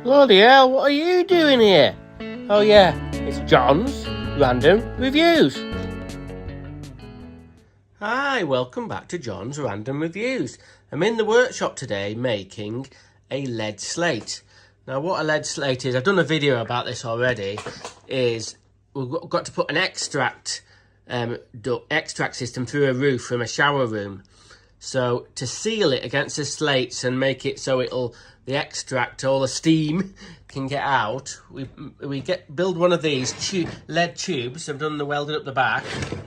Bloody hell, what are you doing here? Oh yeah, it's John's Random Reviews. Hi, welcome back to John's Random Reviews. I'm in the workshop today making a lead slate. Now what a lead slate is, I've done a video about this already, is we've got to put an extract system through a roof from a shower room. So to seal it against the slates and make it so the extract, all the steam can get out, we build one of these lead tubes. I've done the welding up the back,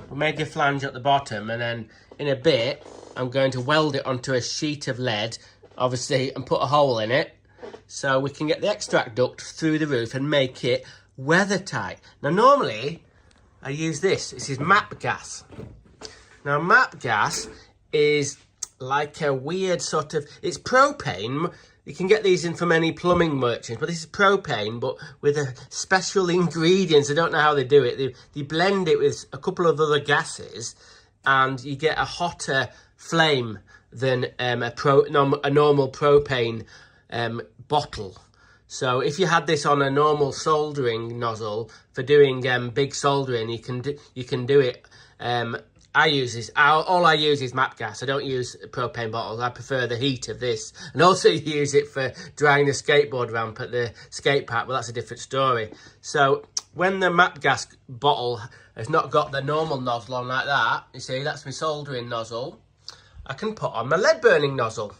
we made the flange at the bottom, and then in a bit I'm going to weld it onto a sheet of lead, obviously, and put a hole in it so we can get the extract duct through the roof and make it weather tight. Now normally I use this. This is MAP gas. Now MAP gas is like a weird sort of, it's propane. You can get these in from any plumbing merchant, but this is propane, but with a special ingredients. I don't know how they do it. They blend it with a couple of other gases, and you get a hotter flame than a normal propane bottle. So if you had this on a normal soldering nozzle for doing big soldering, you can do it. I use this. All I use is MAP gas. I don't use propane bottles. I prefer the heat of this, and also use it for drying the skateboard ramp at the skate park. But that's a different story. So when the MAP gas bottle has not got the normal nozzle on like that, you see, that's my soldering nozzle, I can put on my lead burning nozzle.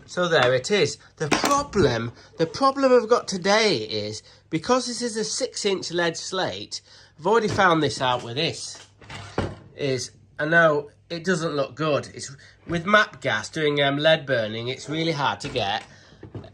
So there it is. The problem I've got today is, because this is a 6-inch lead slate, I've already found this out with this. I know it doesn't look good. It's with MAP gas doing lead burning, it's really hard to get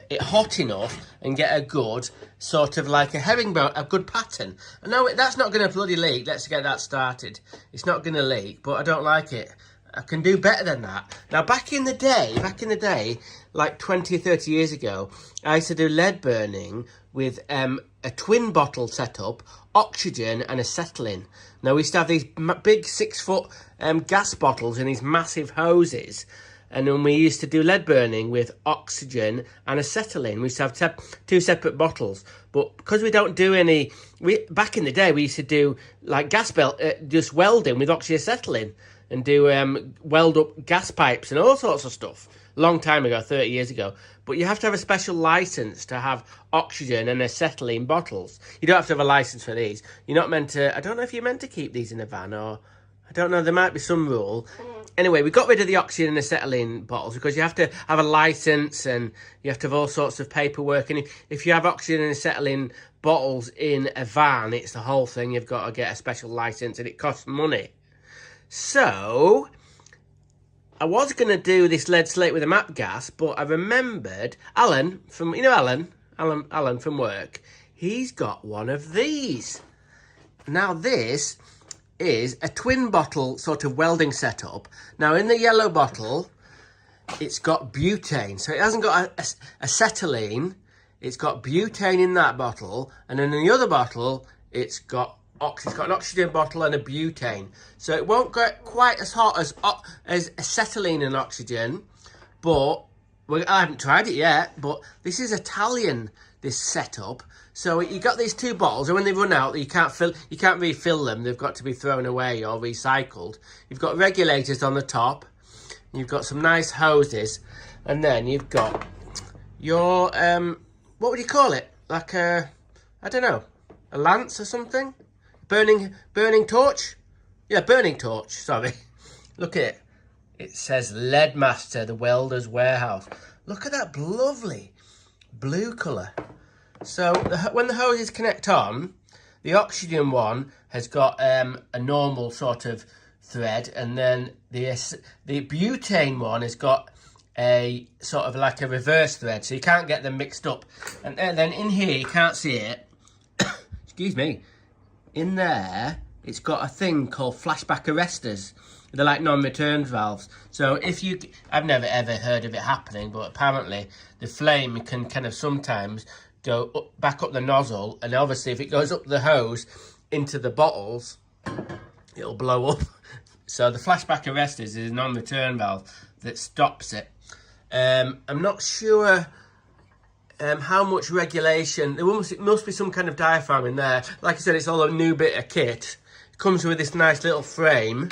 it hot enough and get a good sort of like a herringbone, a good pattern. I know that's not going to bloody leak. Let's get that started. It's not going to leak, but I don't like it. I can do better than that. Now back in the day, like 20 or 30 years ago, I used to do lead burning with a twin bottle setup, oxygen and acetylene. Now we used to have these big 6-foot gas bottles and these massive hoses, and then we used to do lead burning with oxygen and acetylene. We used to have two separate bottles, but because we don't do any, back in the day we used to do like gas belt, just welding with oxyacetylene, and do weld up gas pipes and all sorts of stuff. Long time ago, 30 years ago. But you have to have a special license to have oxygen and acetylene bottles. You don't have to have a license for these. You're not meant to, I don't know if you're meant to keep these in a van, or I don't know, there might be some rule. Anyway, we got rid of the oxygen and acetylene bottles because you have to have a license and you have to have all sorts of paperwork. And if you have oxygen and acetylene bottles in a van, it's the whole thing. You've got to get a special license and it costs money. So I was going to do this lead slate with a MAP gas, but I remembered Alan from, Alan from work, he's got one of these. Now this is a twin bottle sort of welding setup. Now in the yellow bottle, it's got butane. So it hasn't got acetylene, it's got butane in that bottle. And then in the other bottle, it's got an oxygen bottle and a butane, so it won't get quite as hot as acetylene and oxygen. But I haven't tried it yet. But this is Italian, this setup. So you got these two bottles, and when they run out, you can't refill them. They've got to be thrown away or recycled. You've got regulators on the top. You've got some nice hoses, and then you've got your what would you call it? Like a, I don't know, a lance or something. Burning torch? Yeah, burning torch, sorry. Look at it. It says Leadmaster, the welder's warehouse. Look at that lovely blue colour. So when the hoses connect on, the oxygen one has got a normal sort of thread, and then the butane one has got a sort of like a reverse thread, so you can't get them mixed up. And then in here, you can't see it. Excuse me. In there, it's got a thing called flashback arresters. They're like non-return valves. So I've never ever heard of it happening, but apparently the flame can kind of sometimes go back up the nozzle, and obviously if it goes up the hose into the bottles, it'll blow up. So the flashback arresters is a non-return valve that stops it. I'm not sure how much regulation. There must be some kind of diaphragm in there. Like I said, it's all a new bit of kit. It comes with this nice little frame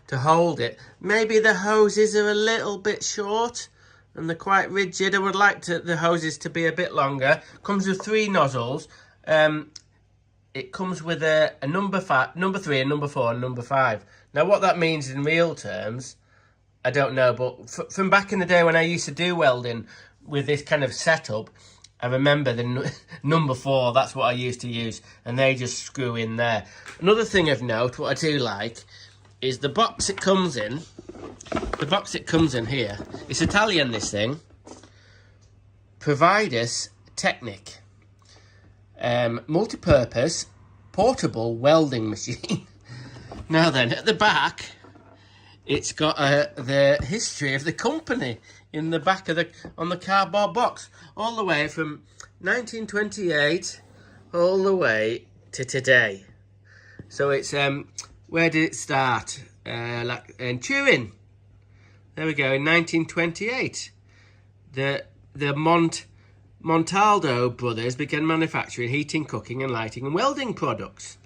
to hold it. Maybe the hoses are a little bit short and they're quite rigid. I would like the hoses to be a bit longer. Comes with 3 nozzles. It comes with a number 3, a number 4, and number 5. Now, what that means in real terms, I don't know. But from back in the day when I used to do welding with this kind of setup, I remember the number 4, that's what I used to use. And they just screw in there. Another thing of note, what I do like, is the box it comes in. The box it comes in here. It's Italian, this thing. Providus Technic. Multi-purpose portable welding machine. Now then, at the back, it's got the history of the company in the back of on the cardboard box, all the way from 1928 all the way to today. So it's where did it start? Like in Turin. There we go, in 1928. The Montaldo brothers began manufacturing heating, cooking and lighting and welding products.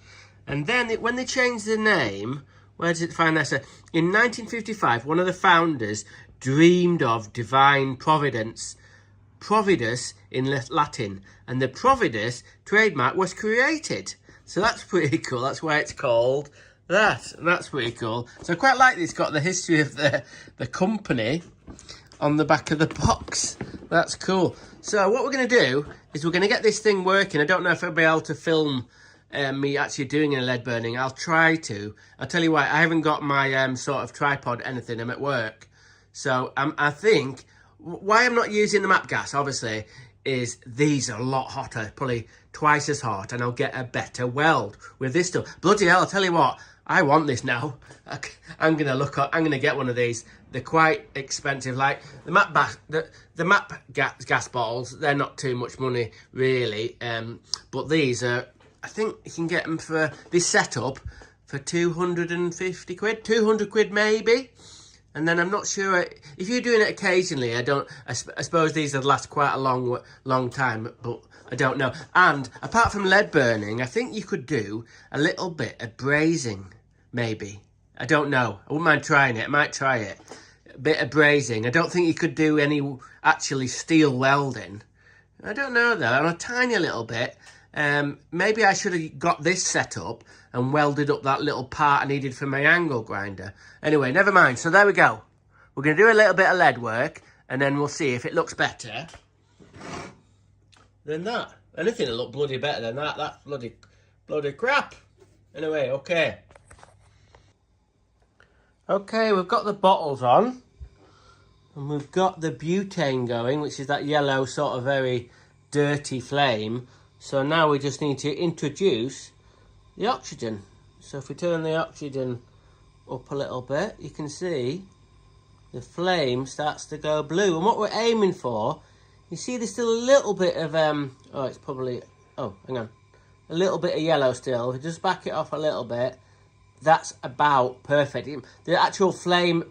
And then when they changed the name, where does it find this? In 1955, one of the founders dreamed of divine providence, providus in Latin, and the providus trademark was created. So that's pretty cool. That's why it's called that. That's pretty cool. So I quite like this. It's got the history of the company on the back of the box. That's cool. So what we're going to do is we're going to get this thing working. I don't know if I'll be able to film me actually doing a lead burning. I'll try to. I'll tell you why. I haven't got my sort of tripod, anything. I'm at work. So I think why I'm not using the MAP gas, obviously, is these are a lot hotter, probably twice as hot, and I'll get a better weld with this stuff. Bloody hell, I'll tell you what, I want this now. I'm gonna get one of these. They're quite expensive. Like the MAP gas bottles, they're not too much money really. But these are, I think you can get them for this setup for 250 quid, 200 quid maybe. And then I'm not sure if you're doing it occasionally. I suppose these would last quite a long time, but I don't know. And apart from lead burning, I think you could do a little bit of brazing, maybe. I don't know. I wouldn't mind trying it. I might try it. A bit of brazing. I don't think you could do any actually steel welding. I don't know though. On a tiny little bit. Maybe I should have got this set up and welded up that little part I needed for my angle grinder. Anyway, never mind. So there we go. We're going to do a little bit of lead work and then we'll see if it looks better than that. Anything will look bloody better than that. That's bloody crap. Anyway, okay. Okay, we've got the bottles on. And we've got the butane going, which is that yellow sort of very dirty flame. So now we just need to introduce the oxygen. So if we turn the oxygen up a little bit, you can see the flame starts to go blue. And what we're aiming for, you see there's still a little bit of, oh, it's probably, oh, hang on. A little bit of yellow still. If we just back it off a little bit, that's about perfect. The actual flame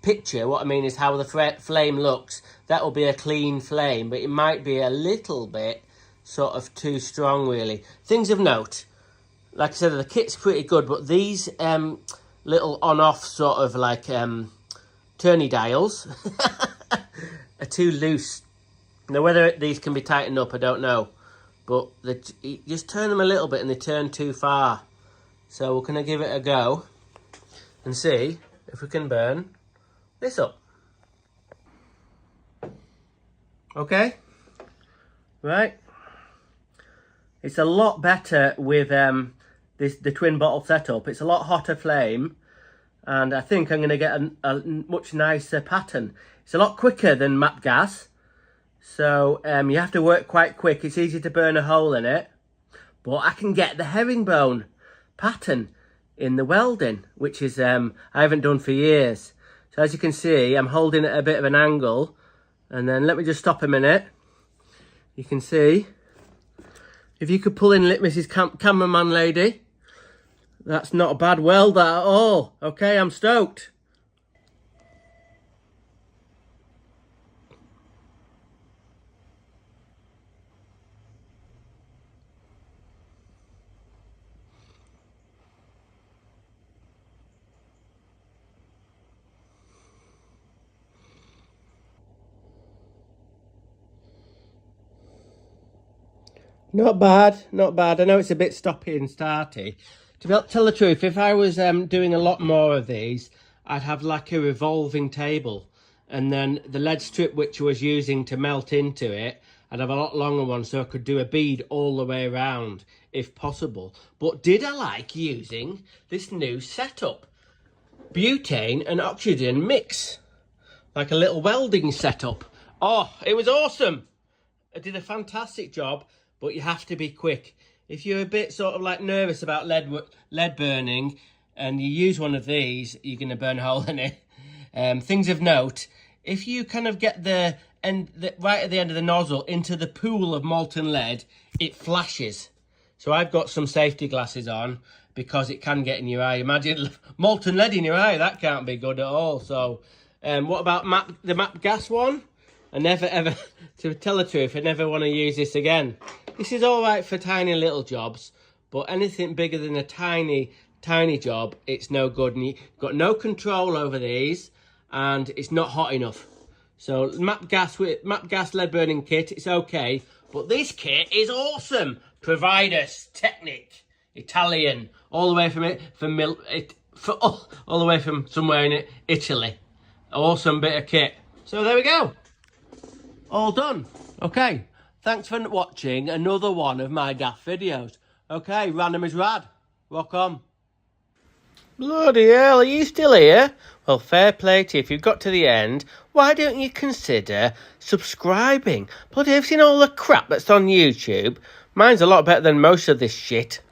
picture, what I mean is how the flame looks. That will be a clean flame, but it might be a little bit sort of too strong really. Things of note, like I said, the kit's pretty good, but these little on-off sort of like turny dials are too loose. Now whether these can be tightened up, I don't know, but you just turn them a little bit and they turn too far. So we're going to give it a go and see if we can burn this up. Okay, right. It's a lot better with the twin bottle setup. It's a lot hotter flame, and I think I'm going to get a much nicer pattern. It's a lot quicker than MAP gas, so you have to work quite quick. It's easy to burn a hole in it, but I can get the herringbone pattern in the welding, which is I haven't done for years. So as you can see, I'm holding it at a bit of an angle, and then let me just stop a minute. You can see. If you could pull in Mrs. Cameraman lady, that's not a bad weld at all. Okay, I'm stoked. Not bad, not bad. I know it's a bit stoppy and starty. To tell the truth, if I was doing a lot more of these, I'd have like a revolving table. And then the lead strip which I was using to melt into it, I'd have a lot longer one so I could do a bead all the way around, if possible. But did I like using this new setup? Butane and oxygen mix. Like a little welding setup. Oh, it was awesome. I did a fantastic job, but you have to be quick. If you're a bit sort of like nervous about lead burning and you use one of these, you're going to burn a hole in it. Things of note, if you kind of get the right at the end of the nozzle into the pool of molten lead, it flashes. So I've got some safety glasses on because it can get in your eye. Imagine molten lead in your eye, that can't be good at all. So what about the MAP gas one? I never ever, to tell the truth, I never want to use this again. This is all right for tiny little jobs, but anything bigger than a tiny job, it's no good. And you've got no control over these, and it's not hot enough. So MAP gas lead burning kit, it's okay, but this kit is awesome. Providus, Technic, Italian, all the way all the way from somewhere in Italy. Awesome bit of kit. So there we go. All done. Okay, thanks for watching another one of my daft videos. Okay, random is rad. Rock on. Bloody hell, are you still here? Well, fair play to you. If you've got to the end, why don't you consider subscribing? Bloody, have you seen all the crap that's on YouTube? Mine's a lot better than most of this shit.